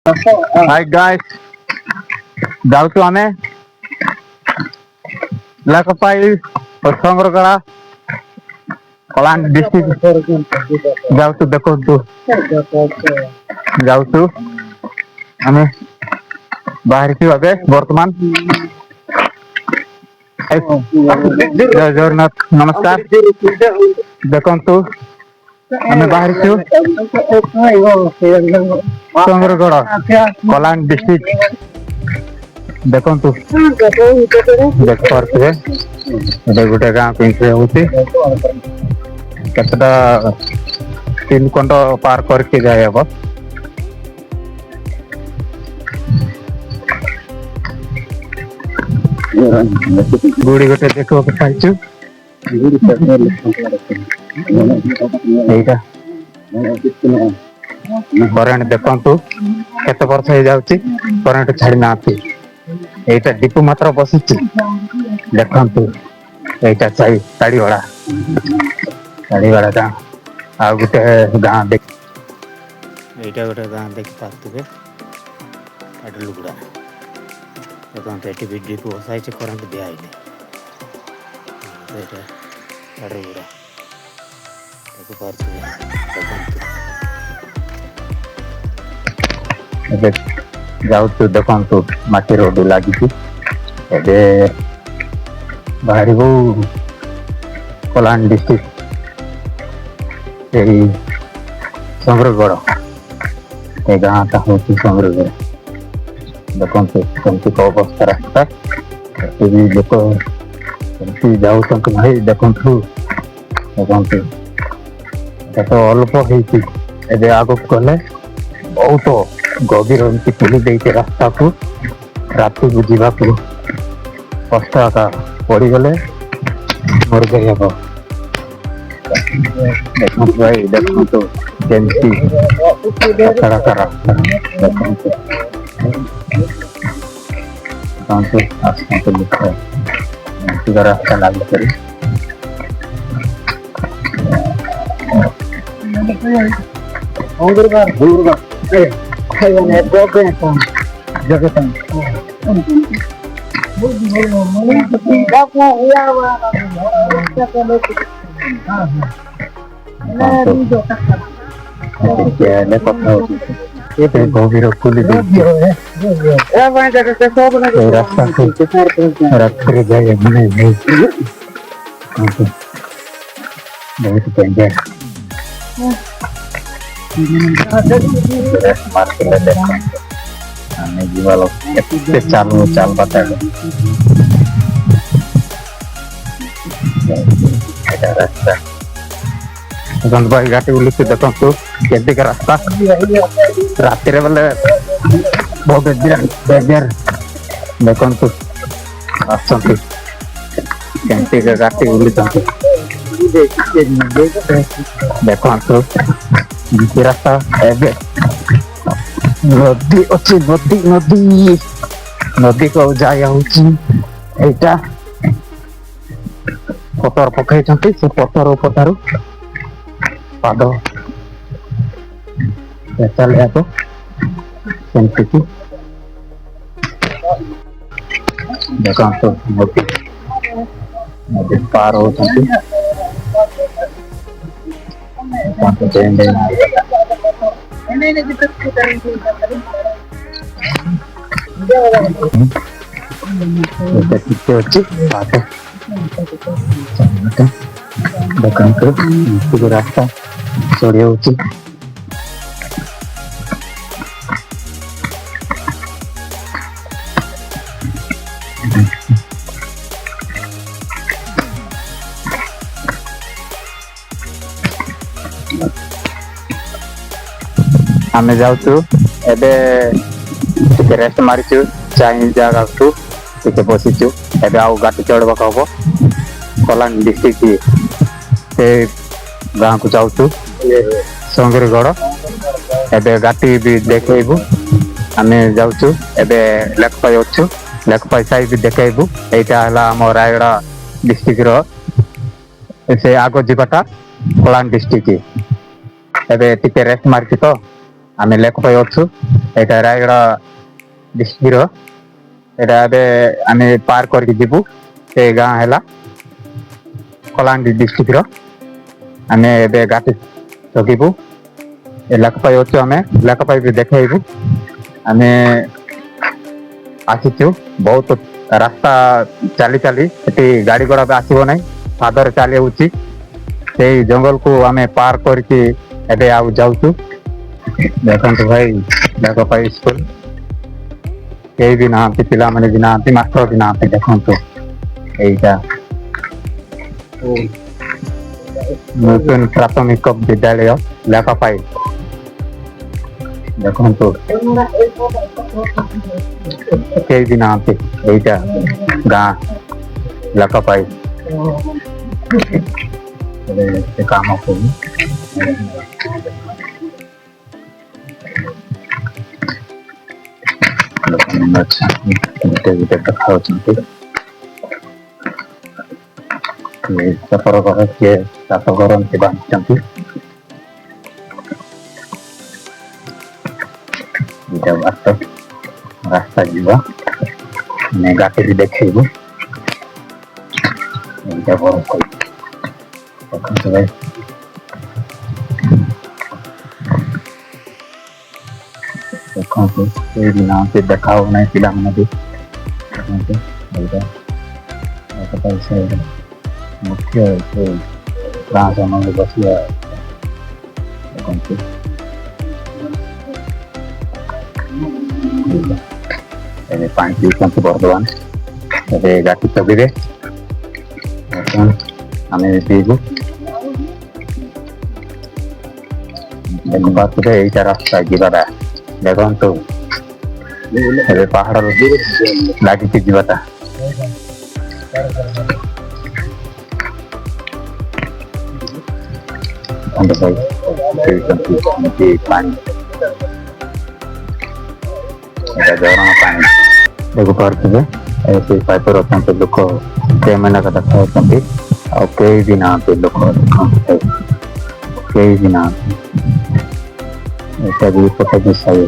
Hi guys ଯାଉଛୁ ଆମେ ଲାକପାଇ ସଂଗ୍ରଗଳା Kalahandi district ଯାଉଛୁ ଦେଖନ୍ତୁ ଯାଉଛୁ ଆମେ ବାହାରିଛୁ ଏବେ ବର୍ତ୍ତମାନ ଜୟ ଜଗନ୍ନାଥ ନମସ୍କାର ଦେଖନ୍ତୁ ଆମେ ବାହାରିଛୁ ସଂଗ୍ରଗଡ଼ କଳାହାଣ୍ଡି ଡିଷ୍ଟ୍ରିକ୍ଟ ଦେଖନ୍ତୁ ଦେଖିପାରୁଥିବେ ଏବେ ଗୋଟେ ଗାଁ ପିଛେ ହଉଛି କେତେଟା 3 ଖଣ୍ଡ ପାର କରିକି ଯାଇ ହବ ଗୁଡି ଗୋଟେ ଦେଖିବାକୁ ପାଇଛୁ ଏଇଟା କରେଣ୍ଟ ଦେଖନ୍ତୁ କେତେ ବର୍ଷ ହେଇଯାଉଛି କରେଣ୍ଟ ଛାଡି ନାହାନ୍ତି ଏଇଟା ଡିପୁ ମାତ୍ର ବସିଛି ଦେଖନ୍ତୁ ଏଇଟା ଶାଢୀବାଳା ଗାଁ ଆଉ ଗୋଟେ ଗାଁ ଏଇଟା ଗୋଟେ ଗାଁ ଦେଖିପାରୁଥିବେ ଲୁଗୁଡା ଦେଖନ୍ତୁ ଏଠି ବି ଡିପୁ ବସାଇଛି କରେଣ୍ଟ ଦିଆହେଇନି ଏଇଟା ଲୁଗୁଡା ଦେଖିପାରୁଥିବେ ଦେଖନ୍ତୁ ଏବେ ଯାଉଛୁ ଦେଖନ୍ତୁ ମାଟି ରୋଡ ଲାଗିଛି ଏବେ ବାହାରିବୁ କଳାହାଣ୍ଡି ଡିଷ୍ଟ୍ରିକ୍ଟ ଏଇ ସଂଗ୍ରଗଡ଼ ଏ ଗାଁଟା ହଉଛି ସଂଗ୍ରଗଡ଼ ଦେଖନ୍ତୁ କେମିତି ଅବସ୍ଥା ରାସ୍ତା ଏଠି ବି ଲୋକ କେମିତି ଯାଉଛନ୍ତି ଭାଇ ଦେଖନ୍ତୁ ଏଟା ତ ଅଳ୍ପ ହେଇଛି ଏବେ ଆଗକୁ ଗଲେ ବହୁତ ଗଭୀର ଏମିତି ଖୋଲି ଦେଇଛି ରାସ୍ତାକୁ ରାତିକୁ ଯିବାକୁ କଷ୍ଟ ଆକା ପଡ଼ିଗଲେ ମରିଯାଇ ହବ ଦେଖନ୍ତୁ ଭାଇ ଦେଖନ୍ତୁ କେମିତି ରାସ୍ତା ଦେଖନ୍ତୁ ଆସନ୍ତୁ ଲୋକ ଏମିତିକା ରାସ୍ତା ଲାଗିକରି ଗଭୀର ଖୋଲି ଦେଇଛି ରାସ୍ତାକୁ ରାତିରେ ଯାଇ ବହୁତ ଡେଞ୍ଜର ଆମେ ଯିବା ଲୋକ କେତେ ଚାଲବାଟା ଏଇଟା ରାସ୍ତା ଦେଖନ୍ତୁ ଭାଇ ଗାଟି ବୁଲୁଛି ଦେଖନ୍ତୁ କେମିତିକା ରାସ୍ତା ରାତିରେ ବୋଲେ ବହୁତ ଡେଞ୍ଜର ଦେଖନ୍ତୁ ଆସନ୍ତି କେମିତିକା ଗାଟି ବୁଲୁଛନ୍ତି ଦେଖନ୍ତୁ ରାସ୍ତା ଏବେ ନଦୀ ଅଛି ନଦୀକୁ ଯାଇ ହଉଛି ଏଇଟା ପଥର ପକେଇଛନ୍ତି ସେ ପଥର ଉପଠାରୁ ପାଦ ଚାଲିବାକୁ ସେମିତିକି ଦେଖନ୍ତୁ ନଦୀ ପାର ହଉଛନ୍ତି ଟିକେ ଅଛି ଦେଖନ୍ତୁ ଟିକେ ରାସ୍ତା ଚଢି ହଉଛି ଆମେ ଯାଉଛୁ ଏବେ ଟିକେ ରେଷ୍ଟ ମାରିଛୁ ଜାଗାକୁ ଟିକେ ବସିଛୁ ଏବେ ଆଉ ଗାଡ଼ି ଚଢ଼ିବାକୁ ହବ କଳାହାଣ୍ଡି ଡିଷ୍ଟ୍ରିକ୍ଟ ସେ ଗାଁକୁ ଯାଉଛୁ ସଂଗ୍ରଗଡ଼ ଏବେ ଗାଡ଼ି ବି ଦେଖେଇବୁ ଆମେ ଯାଉଛୁ ଏବେ ଲେଖପାଇ ଅଛୁ ଲେଖପାଇ ସାହି ବି ଦେଖେଇବୁ ଏଇଟା ହେଲା ଆମ ରାୟଗଡ଼ା ଡିଷ୍ଟ୍ରିକ୍ଟର ସେ ଆଗ ଯିବାଟା କଳାହାଣ୍ଡି ଡିଷ୍ଟ୍ରିକ୍ଟ ଏବେ ଟିକେ ରେଷ୍ଟ ମାରିଛି ତ ଆମେ ଲେଖପାଇ ଅଛୁ। ଏଇଟା ରାୟଗଡ଼ା ଡିଷ୍ଟ୍ରିକ୍ଟର। ଏଇଟା ଏବେ ଆମେ ପାର କରିକି ଯିବୁ। ସେ ଗାଁ ହେଲା କଳାହାଣ୍ଡି ଡିଷ୍ଟ୍ରିକ୍ଟର। ଆମେ ଏବେ ଗାଟି ଜଗିବୁ। ଏ ଲେଖପାଇ ଅଛୁ। ଆମେ ଲେଖପାଇ ବି ଦେଖେଇବୁ। ଆମେ ଆସିଛୁ ବହୁତ ରାସ୍ତା ଚାଲି ଚାଲି, ସେଠି ଗାଡ଼ି ଘୋଡ଼ା ବି ଆସିବ ନାହିଁ, ପାଦରେ ଚାଲି ହେଉଛି। ସେଇ ଜଙ୍ଗଲକୁ ଆମେ ପାର କରିକି ଏବେ ଆଉ ଯାଉଛୁ। ଦେଖନ୍ତୁ ଭାଇ, ଲେଖପାଇ ସ୍କୁଲ କେହି ବି ନାହାନ୍ତି, ପିଲାମାନେ ବି ନାହାନ୍ତି, ମାଷ୍ଟର ବି ନାହାନ୍ତି। ଦେଖନ୍ତୁ ଏଇଟା ନୂତନ ପ୍ରାଥମିକ ବିଦ୍ୟାଳୟ ଲେଖପାଇ। ଦେଖନ୍ତୁ କେହି ବି ନାହାନ୍ତି। ଏଇଟା ଗାଁ ଲେଖପାଇ। ସେ କାମ କରୁ ଲୋକମାନେ ଅଛନ୍ତି, ଗୋଟେ ଗୋଟେ ଦେଖାଉଛନ୍ତି। ଚାକର ଘର, କିଏ ଚାଷ କରନ୍ତି ବାନ୍ଧିଛନ୍ତି। ଏଇଟା ବାଟ, ରାସ୍ତା ଯିବା। ଆମେ ଗାଟିରେ ଦେଖେଇବୁ। ଏଇଟା ବড় କହି ଦେଖନ୍ତୁ ଭାଇ, ଦେଖନ୍ତୁ ଏଇଠି ନାହାନ୍ତି, ଦେଖା ହଉନାହିଁ ପିଲାମାନେ ବି। ଦେଖନ୍ତୁ ଏଇଟା ମୁଖ୍ୟ ସେ ଗାଁ ସମୟରେ ବସିବା। ଦେଖନ୍ତୁ ଏବେ ପାଣି ପିଉଛନ୍ତି ବର୍ତ୍ତମାନ। ଏବେ ଗାଟି ଚବିରେ ବର୍ତ୍ତମାନ ଆମେ ପିଇବୁ। ବାଟରେ ଏଇଟା ରାସ୍ତା ଯିବାଟା। ଦେଖନ୍ତୁ ଏବେ ପାହାଡ ଲାଗିଛି ଯିବାଟା। ପିଉଛନ୍ତି ପାଣି, ଏଇଟା ଝରଣା ପାଣି ଦେଖିପାରୁଥିବେ। ସେଇ ପାଇପର ଅଛନ୍ତି ଲୋକ, ସେମାନେ ଦେଖାଉଛନ୍ତି। ଆଉ କେହି ବି ନାହାନ୍ତି ଲୋକ, କେହି ବି ନାହାନ୍ତି। ଏଇଟା ବି ପଟେ ବି ସାଇ।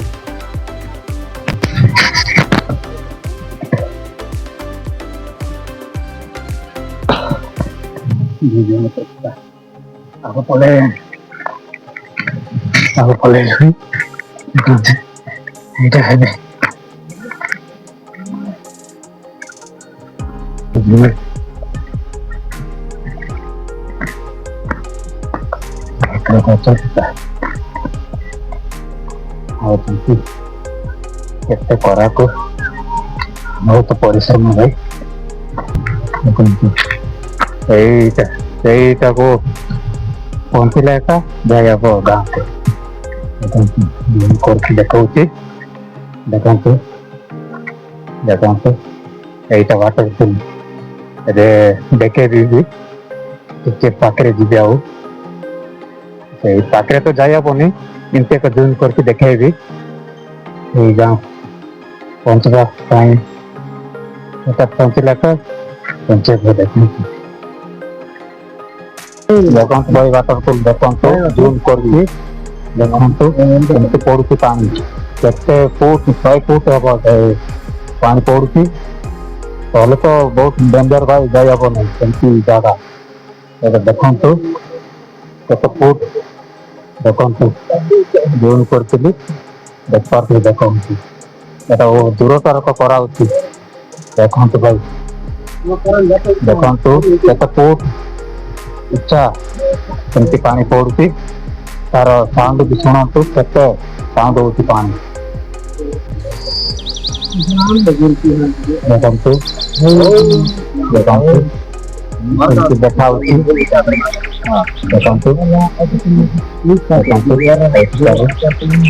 ଆଗ ପଳେ ଏଇଟା ହେବେ କେତେ କରାକୁ ବହୁତ ପରିଶ୍ରମ ଭାଇ। ସେଇଟାକୁ ପହଞ୍ଚିଲେ ଏକା ଯାଇ ହବ ଗାଁକୁ। କରିକି ଦେଖଉଛି। ଦେଖନ୍ତୁ ଦେଖନ୍ତୁ ଏଇଟା ବାଟ ଏବେ ଦେଖେଇବି। ଟିକେ ପାଖରେ ଯିବି, ଆଉ ସେଇ ପାଖରେ ତ ଯାଇ ହବନି, କିନ୍ତୁ ଏକ ଜୁମ୍ କରିକି ଦେଖେଇବି। ଏଇ ଗାଁ ପହଞ୍ଚିବା ପାଇଁ এটা ପହଞ୍ଚିଲା ତ ପଞ୍ଚାୟତ ଦେଖନ୍ତୁ। ଦେଖନ୍ତୁ ଭାଇ, ବାଟକୁ ଦେଖନ୍ତୁ, ଜୁମ୍ କରିକି ଦେଖନ୍ତୁ କେମିତି ପଡୁଛି ପାଣି। କେତେ ଫୁଟ, 100 ଫୁଟ ହବ ପାଣି ପଡୁଛି। ତାହେଲେ ତ ବହୁତ ଡେଞ୍ଜର ଭାଇ, ଯାଇ ହବ ନାହିଁ ସେମିତି ଜାଗା। ଏବେ ଦେଖନ୍ତୁ କେତେ ଫୁଟ, ଦେଖନ୍ତୁ ଜୁମ୍ କରିଥିଲି, ଦେଖିପାରୁଥିଲି। ଦେଖନ୍ତୁ ଏଟା ଦୂରତାରକ କରାହଉଛି। ଦେଖନ୍ତୁ ଭାଇ, ଦେଖନ୍ତୁ କେତେ ଫୁଟ ଉଚ୍ଚା କେମିତି ପାଣି ପଡୁଛି। ତାର ସାଉଣ୍ଡ ବି ଶୁଣନ୍ତୁ, କେତେ ସାଉଣ୍ଡ ହଉଛି ପାଣି। ଦେଖନ୍ତୁ ଦେଖନ୍ତୁ କେମିତି ଦେଖା ହଉଛି। ଦେଖନ୍ତୁ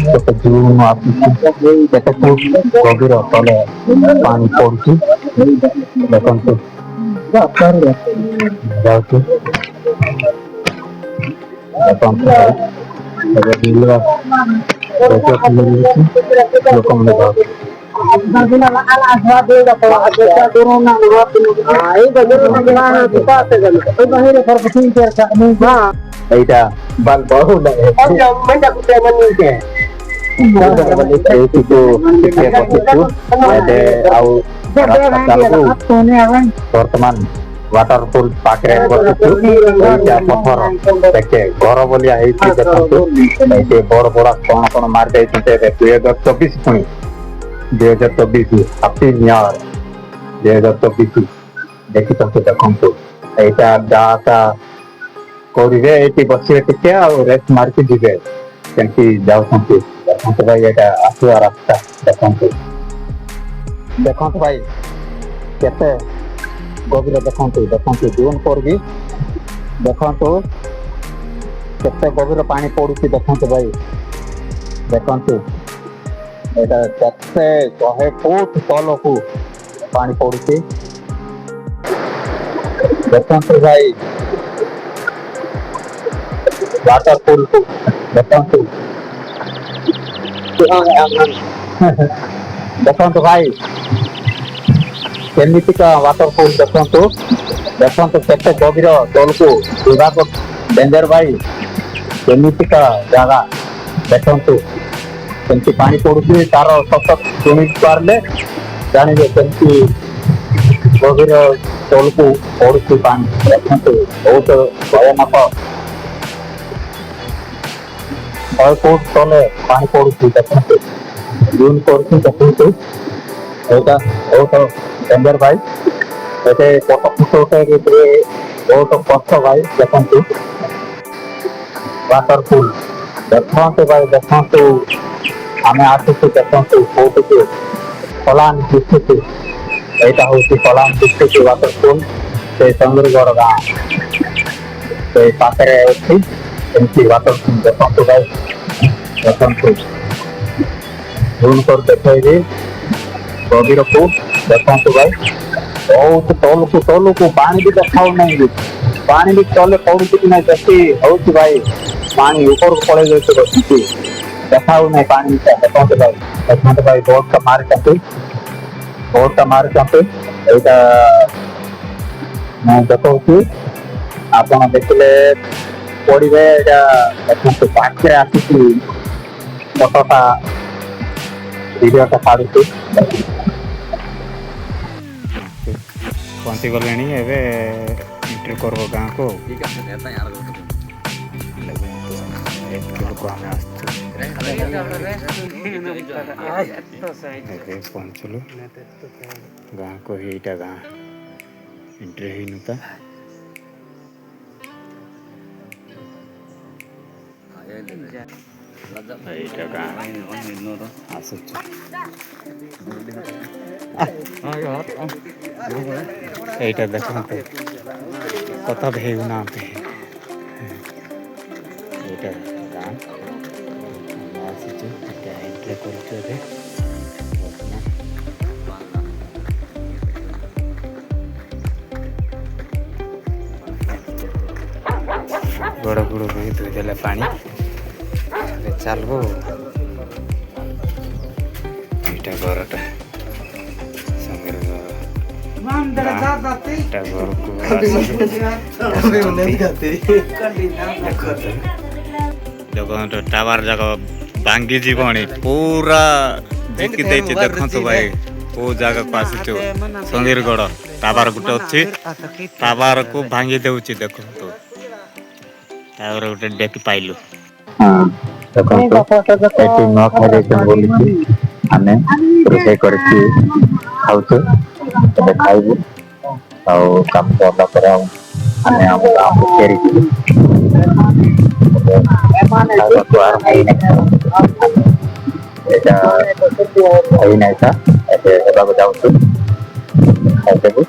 କେତେ ଜୁମ୍ ଆସୁଛି, କେତେ ଫୁଟ ଗଭୀର ତଳେ ପାଣି ପଡୁଛି। ଦେଖନ୍ତୁ ଯାଉଛି। ଏଇଟା ଏଇଠିକୁ ଟିକେ ବସିଛୁ ଏବେ ଆଉ ରାସ୍ତା ଚାଲକୁ ବର୍ତ୍ତମାନ ୱାଟରପୁଲ ପାଖରେ ବସିଛୁ ଏଇଟା ପଥର ଦେଖେ ଘର ଭଳିଆ ହେଇଛି ଦେଖନ୍ତୁ ଏଇଠି ବଡ ବଡ କଣ କଣ ମାରି ଦେଇଛନ୍ତି ଏବେ 2024 ପୁଣି 2024 ହାପି ନ୍ୟାର 2024 ଦେଖିଛନ୍ତି ଦେଖନ୍ତୁ ଏଇଟା ଯାହା କରିବେ ଏଇଠି ବସିବେ ଟିକେ ଆଉ ରେଷ୍ଟ ମାରିକି ଯିବେ କେମିତି ଯାଉଛନ୍ତି ଦେଖନ୍ତୁ ଭାଇ ଏଇଟା ଆସିବା ରାସ୍ତା ଦେଖନ୍ତୁ ଦେଖନ୍ତୁ ଭାଇ କେତେ ଗଭୀର ଦେଖନ୍ତୁ ଦେଖନ୍ତୁ ଜୁନ୍ କରିକି ଦେଖନ୍ତୁ କେତେ ଗଭୀର ପାଣି ପଡୁଛି ଦେଖନ୍ତୁ ଭାଇ ଦେଖନ୍ତୁ ଏଇଟା କେତେ 100 ଫୁଟ ତଳକୁ ପାଣି ପଡୁଛି ଦେଖନ୍ତୁ ଭାଇ ୱାଟରପୁଲକୁ ଦେଖନ୍ତୁ ଦେଖନ୍ତୁ ଭାଇ କେମିତିକା ୱାଟରପୁଲ ଦେଖନ୍ତୁ ଦେଖନ୍ତୁ କେତେ ଗଭୀର ତଳକୁ ଯିବାକୁ ଡେଞ୍ଜର ଭାଇ କେମିତିକା ଜାଗା ଦେଖନ୍ତୁ କେମିତି ପାଣି ପଡୁଛି ତାର ସତ ଶୁଣି ପାରିଲେ ଜାଣିବେ କେମିତି ଗଭୀର ତଳକୁ ପଡୁଛି ପାଣି ଦେଖନ୍ତୁ ବହୁତ ଭୟାନକ 100 ଫୁଟ ତଳେ ପାଣି ପଡୁଛି ଦେଖନ୍ତୁ ଜୁନ୍ କରୁଛି ଦେଖନ୍ତୁ ଏଇଟା ବହୁତ ଡେଞ୍ଜର ଭାଇ ଏଠି ଫଟୋ ଉଠେଇକି ବହୁତ କଷ୍ଟ ଭାଇ ଦେଖନ୍ତୁ ୱାଟରପୁଲ ଦେଖନ୍ତୁ ଭାଇ ଦେଖନ୍ତୁ ଆମେ ଆସୁଛୁ ଦେଖନ୍ତୁ କୋଉଠିକୁ କଲାମ ଦିଶୁଛି ଏଇଟା ହଉଛି କଲାମ ଦିଶୁଛି ୱାଟରପୁଲ ସେ ଚନ୍ଦ୍ରଗଡ଼ ଗାଁ ସେଇ ପାଖରେ ଅଛି ଏମିତି ୱାଟରପୁଲ ଦେଖନ୍ତୁ ଭାଇ ଦେଖନ୍ତୁ ଜୁନ୍ କରି ଦେଖେଇବି ଗଭୀରକୁ ଦେଖନ୍ତୁ ଭାଇ ବହୁତ ତଳକୁ ପାଣି ବି ଦେଖାଉନାହିଁ ପାଣି ବି ତଳେ ପଡୁଛି କି ନାହିଁ ବେଶୀ ହଉଛି ଭାଇ ପାଣି ଉପରକୁ ପଳେଇ ଯାଉଛି ବସିଛି ଦେଖାଉନାହିଁ ପାଣି ଦେଖନ୍ତୁ ଭାଇ ବୋଟଟା ମାରିଛନ୍ତି ଏଇଟା ମୁଁ ଦେଖଉଛି ଆପଣ ଦେଖିଲେ ପଡିବେ ଏଇଟା ଦେଖନ୍ତୁ ପାଖରେ ଆସିଛି ଫଟୋଟା ଭିଡ଼ିଓଟା ଛାଡୁଛି ପହଞ୍ଚି ଗଲେଣି ଏବେ ଏଣ୍ଟ୍ରି କରିବ ଗାଁକୁ ଲୋକ ଆମେ ଆସିଛୁ ଏବେ ପହଞ୍ଚିଲୁ ଗାଁକୁ ଏଇଟା ଗାଁ ଏଣ୍ଟ୍ରି ହେଇନୁ ତା এইটা গান আসছে এইটা দেখুন কথা ভেউ না এইটা গান আসছে এটা এন্ট্রি করতে হবে বড় বড় হয়ে ধুই দেলে পানি ଚାଲବୁ ଏଇଟା ଘରଟା ସାଙ୍ଗର ଘର ଏଇଟା ଘରକୁ ଦେଖନ୍ତୁ ଟାୱାର ଯାକ ଭାଙ୍ଗି ଯିବଣି ପୁରା ଝିକି ଦେଇଛି ଦେଖନ୍ତୁ ଭାଇ କୋଉ ଜାଗାକୁ ଆସିଛୁ ସଙ୍ଗୀରଗଡ଼ ଟାୱାର ଗୋଟେ ଅଛି ଟାୱାରକୁ ଭାଙ୍ଗି ଦେଉଛି ଦେଖନ୍ତୁ ଟାୱାର ଗୋଟେ ଡେକି ପାଇଲୁ ଦେଖନ୍ତୁ ଏଠି ନୂଆ ଖାଇଦେଇଛନ୍ତି ବୋଲିକି ଆମେ ରୋଷେଇ କରିକି ଖାଉଛୁ ଏବେ ଖାଇବୁ ଆଉ କାମ ସରିଲା ପରେ ଆଉ ଆମେ ଆମ ଗାଁକୁ ଫେରିଯିବୁ ଖାଇବାକୁ ଆରମ୍ଭ ହେଇନାହିଁ ଏଇଟା ହେଇନାହିଁ ତା ଏବେ ହେବାକୁ ଯାଉଛୁ ଖାଇଦେବୁ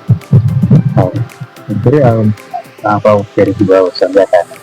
ଆଉ ଗାଁକୁ ଆଉ ଫେରିଯିବୁ ଆଉ ସନ୍ଧ୍ୟା ଟାଇମ୍